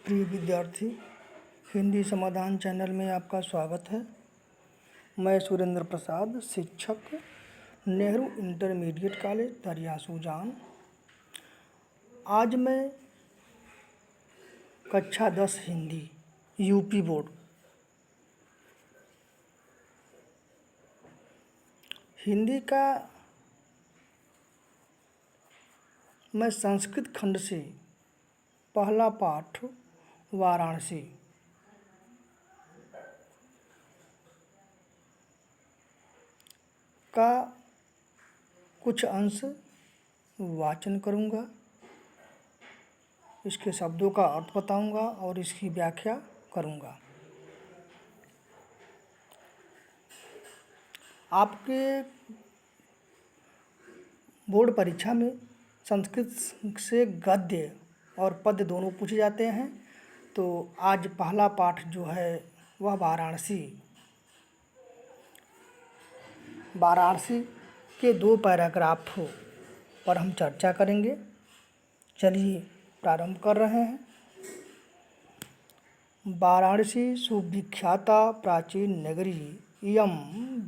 प्रिय विद्यार्थी, हिंदी समाधान चैनल में आपका स्वागत है। मैं सुरेंद्र प्रसाद, शिक्षक, नेहरू इंटरमीडिएट कॉलेज दरिया सुजान। आज मैं कक्षा 10 हिंदी यूपी बोर्ड हिंदी का मैं संस्कृत खंड से पहला पाठ वाराणसी का कुछ अंश वाचन करूँगा, इसके शब्दों का अर्थ बताऊँगा और इसकी व्याख्या करूँगा। आपके बोर्ड परीक्षा में संस्कृत से गद्य और पद्य दोनों पूछे जाते हैं, तो आज पहला पाठ जो है वह वाराणसी के 2 पैराग्राफ पर हम चर्चा करेंगे। चलिए प्रारंभ कर रहे हैं। वाराणसी सुविख्याता प्राचीन नगरी इयं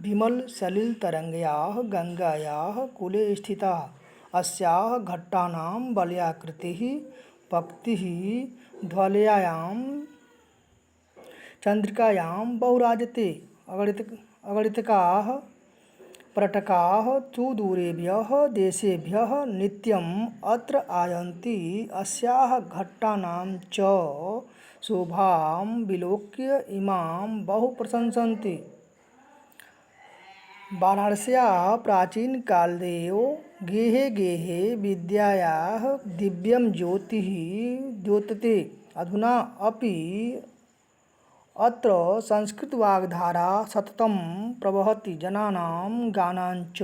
विमल सलिल तरंगयाः गंगायाः कूले स्थिता अस्याः घट्टानां वलयाकृतिः पक्तिः ध्वलयायां चंद्रिकायां बहुराजते अगणितकाः पर्यटकाः सुदूरेभ्यः देशेभ्यः नित्यम् अत्र आयान्ति। अस्याः घट्टानां च शोभां विलोक्य इमां बहु प्रशंसन्ति। वाराणस्याः प्राचीनकालदेव गेहे गेहे विद्यायाः दिव्यं ज्योतिः द्योतते। अधुना अपि अत्र संस्कृतवाग्धारा सततं प्रवहति, जनानां गानाञ्च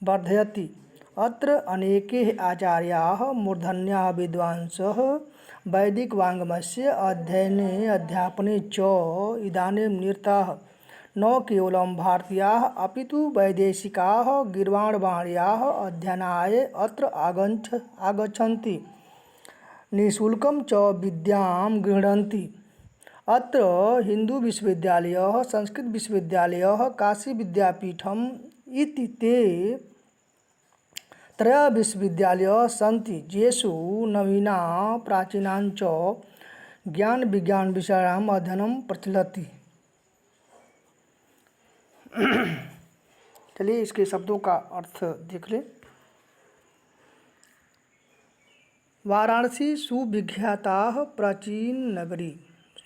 वर्धयति। अत्र अनेके आचार्याः मूर्धन्याः विद्वांसः वैदिकवाङ्मयस्य अध्ययने अध्यापने च इदानीं निरताः। न केवलं भारतीयाः अपितु वैदेशिकाः गीर्वाणवाण्याः अध्ययनाय अत्र आगच्छन्ति, निःशुल्कं च विद्यां गृह्णन्ति। अत्र हिंदू विश्वविद्यालयः, संस्कृत विश्वविद्यालयः, काशी विद्यापीठम् इति ते 3 विश्वविद्यालयाः सन्ति, येषु नवीनाः प्राचीनाः च ज्ञान विज्ञान विषयाणाम् अध्ययनं प्रचलति। चलिए इसके शब्दों का अर्थ देख लें। वाराणसी सुविख्याता प्राचीन नगरी।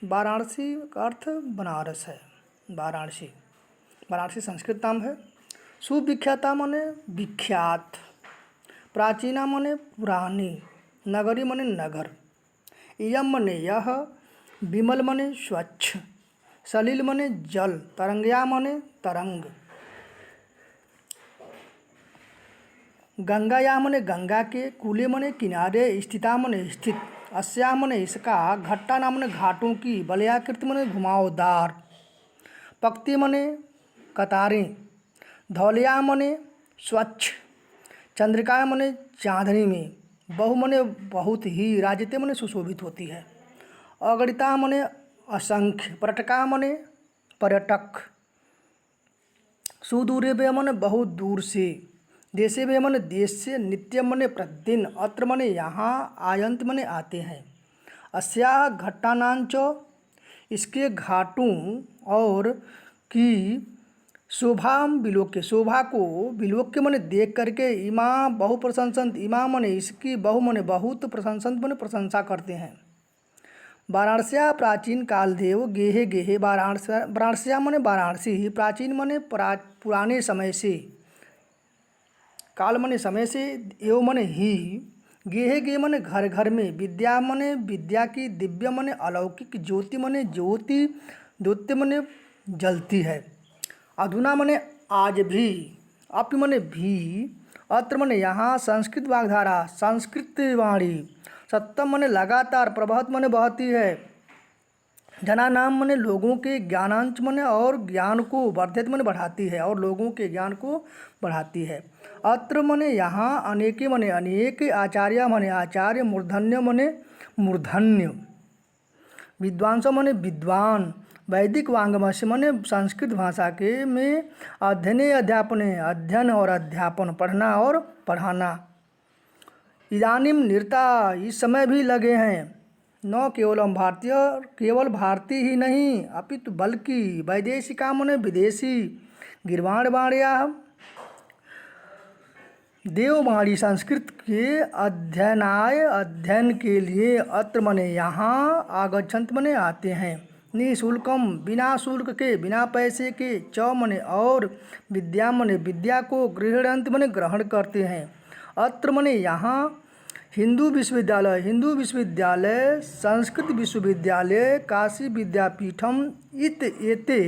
वाराणसी का अर्थ बनारस है। वाराणसी संस्कृत नाम है। सुविख्याता माने विख्यात, प्राचीना माने पुरानी, नगरी माने नगर, इयम माने यह, विमल माने स्वच्छ, सलिल माने जल, तरंगया माने तरंग, गंगाया माने गंगा के, कूले माने किनारे, स्थिता माने स्थित, अस्या माने इसका, घट्टा नाम माने घाटों की, वलयाकृति माने घुमावदार, पक्ति माने कतारें, धौलिया माने स्वच्छ, चंद्रिका माने चांदनी में, बहु माने बहुत ही, राजते माने सुशोभित होती है, अगणिता माने असंख्य, पर्यटका माने पर्यटक, सुदूरे वे माने बहुत दूर से, देशे वे माने देश से, नित्य माने प्रतिदिन, अत्र माने यहाँ, आयंत माने आते हैं। अस्या घट्टानांच इसके घाटों और की शोभाम विलोक्य, शोभा को विलोक्य माने देख करके, इमा बहु प्रशंसंत, इमा माने इसकी, बहु माने बहुत, प्रशंसंत माने प्रशंसा करते हैं। वाराणस्या प्राचीन कालदेव गेहे गेहे, वाराणस्या माने वाराणसी ही, प्राचीन माने पुराने समय से, काल माने समय से, एवं माने ही, गेहे गे माने घर घर में, विद्या माने विद्या की, दिव्य माने अलौकिक, ज्योति माने ज्योति, द्योत्य माने जलती है, अधुना माने आज भी, अपि माने भी, अत्र माने यहाँ, संस्कृत वाग्धारा संस्कृत वाणी, सत्यम माने लगातार, प्रभात माने बहती है, जनानाम माने लोगों के, ज्ञानांच माने और ज्ञान को, वर्धित माने बढ़ाती है और लोगों के ज्ञान को बढ़ाती है। अत्र मने यहाँ, अनेके मने अनेक, आचार्य मने आचार्य, मूर्धन्य मने मूर्धन्य, विद्वांस मने विद्वान, वैदिक वांग्मय मने संस्कृत भाषा के में अध्ययने अध्यापने, अध्ययन और अध्यापन, पढ़ना और पढ़ाना। इदानीम निरता, इस समय भी लगे हैं, न केवलम भारतीय, केवल भारतीय ही नहीं अपितु बल्कि वैदेशिका मने विदेशी, गिर्वाणवाण्या देववाणी संस्कृत के अध्ययनाय, अध्ययन के लिए, अत्र मने यहाँ, आगच्छन्त मने आते हैं, निःशुल्कम बिना शुल्क के, बिना पैसे के, च मने और, विद्या मने विद्या को, गृह्णन्त मने ग्रहण करते हैं। अत्र मने यहाँ, हिंदू विश्वविद्यालय, हिंदू विश्वविद्यालय, संस्कृत विश्वविद्यालय, काशी विद्यापीठम इत एते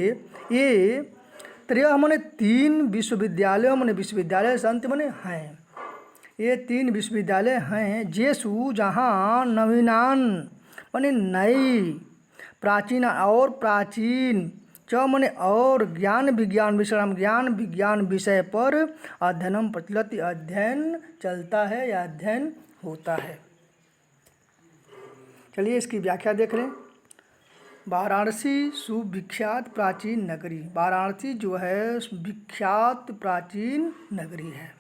ये त्रय मने तीन विश्वविद्यालय मने विश्वविद्यालय संत मने हैं, ये तीन विश्वविद्यालय हैं। जेसु जहाँ नवीनान मने नई, प्राचीन और प्राचीन, च मने और, ज्ञान विज्ञान विषयम, ज्ञान विज्ञान विषय पर, अध्ययनम प्रचलति अध्ययन चलता है या अध्ययन होता है। चलिए इसकी व्याख्या देख लें। वाराणसी सुविख्यात प्राचीन नगरी, वाराणसी जो है विख्यात प्राचीन नगरी है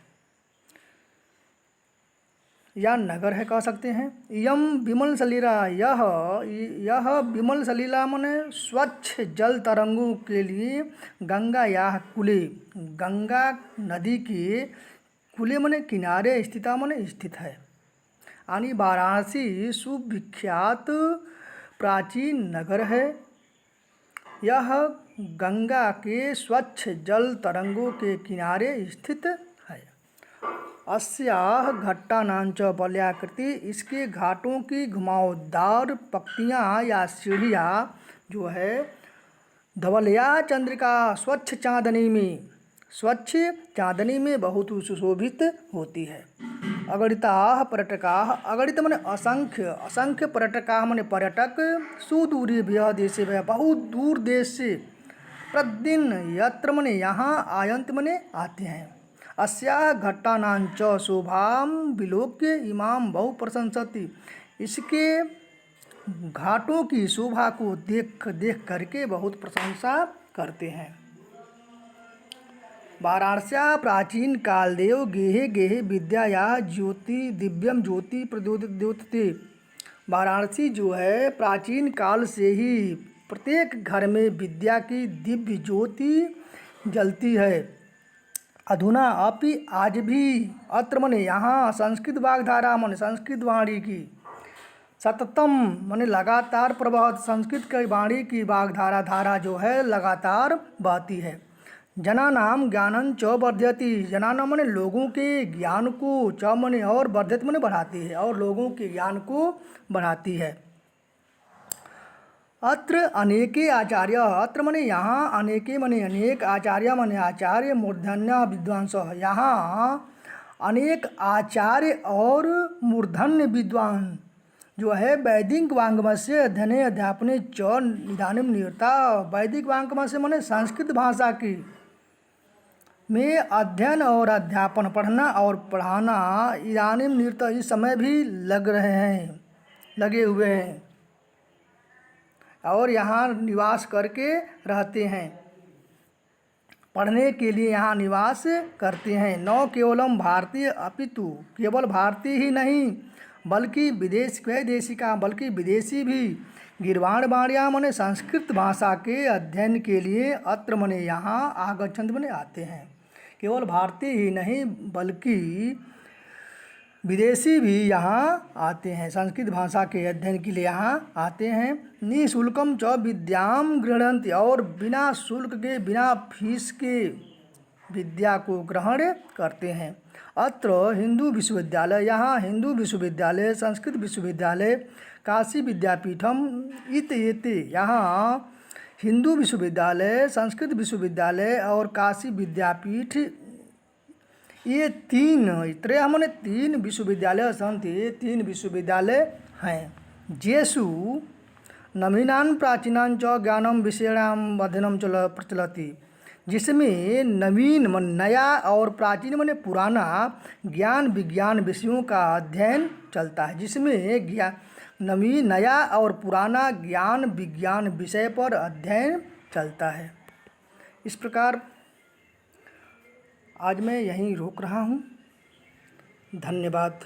या नगर है कह सकते हैं। यम विमल सलीला, यह विमल सलीला मने स्वच्छ जल तरंगों के लिए गंगा या कुले, गंगा नदी के कुले मने किनारे, स्थिता मने स्थित है। यानी वाराणसी सुविख्यात प्राचीन नगर है, यह गंगा के स्वच्छ जल तरंगों के किनारे स्थित है। अस्याह घट्टानांच वलयाकृति, इसके घाटों की घुमावदार पक्तियाँ या सीढ़ियाँ जो है, धवलया चंद्रिका, स्वच्छ चांदनी में, स्वच्छ चांदनी में बहुत सुशोभित होती है। अगणिता पर्यटका, अगणित मने असंख्य, असंख्य पर्यटका मने पर्यटक, सुदूरेभ्यः देशेभ्यः, बहुत दूर देश से, प्रतिदिन, यत्र मने यहाँ, आयन्त मने आते हैं। अस्याः घट्टानांच शोभां विलोक्य इमाम बहु प्रशंसति, इसके घाटों की शोभा को देख करके बहुत प्रशंसा करते हैं। वाराणस्या प्राचीन कालदेव गेहे गेहे विद्या या ज्योति दिव्यम ज्योति प्रद्योतते, वाराणसी जो है प्राचीन काल से ही प्रत्येक घर में विद्या की दिव्य ज्योति जलती है। अधुना अपि, आज भी, अत्र मने यहाँ, संस्कृत वाग्धारा मने संस्कृत वाणी की, सततम मने लगातार प्रवहत, संस्कृत की वाणी की वाग्धारा, धारा जो है लगातार बहती है। जनानाम ज्ञानं च वर्धयति, जनानाम मने लोगों के ज्ञान को, च मने और, वर्धयति मने बढ़ाती है, और लोगों के ज्ञान को बढ़ाती है। अत्र अनेके आचार्य, अत्र मने यहाँ, अनेके मने अनेक, आचार्य मने आचार्य, मूर्धन्य विद्वांस, यहाँ अनेक आचार्य और मूर्धन्य विद्वान जो है, वैदिक वांग्मय से अध्ययने अध्यापने च इदानीम निरता, वैदिक वांग्मय से मने संस्कृत भाषा की में अध्ययन और अध्यापन, पढ़ना और पढ़ाना, इदानीम निरता, इस समय भी लग रहे हैं, लगे हुए हैं और यहाँ निवास करके रहते हैं, पढ़ने के लिए यहाँ निवास करते हैं। न केवलम भारतीय अपितु, केवल भारतीय ही नहीं बल्कि वैदेशिका, बल्कि विदेशी भी, गिर्वाणवाण्या मने संस्कृत भाषा के अध्ययन के लिए, अत्र मने यहाँ, आगच्छन्त मने आते हैं। केवल भारतीय ही नहीं बल्कि विदेशी भी यहाँ आते हैं, संस्कृत भाषा के अध्ययन के लिए यहाँ आते हैं। निःशुल्कम च विद्याम गृह्णन्ति, और बिना शुल्क के, बिना फीस के विद्या को ग्रहण करते हैं। अत्र हिंदू विश्वविद्यालय, यहाँ हिंदू विश्वविद्यालय, संस्कृत विश्वविद्यालय, काशी विद्यापीठम इत एते, यहाँ हिंदू विश्वविद्यालय, संस्कृत विश्वविद्यालय और काशी विद्यापीठ, ये तीन, त्रय मने तीन विश्वविद्यालय संत, ये तीन विश्वविद्यालय हैं। जेसु नवीनान प्राचीनां च ज्ञानम विषयाणाम अध्ययनम प्रचलति, जिसमें नवीन मन नया और प्राचीन मन पुराना ज्ञान विज्ञान विषयों का अध्ययन चलता है। जिसमें नवीन नया और पुराना ज्ञान विज्ञान विषय पर अध्ययन चलता है। इस प्रकार आज मैं यहीं रोक रहा हूँ। धन्यवाद।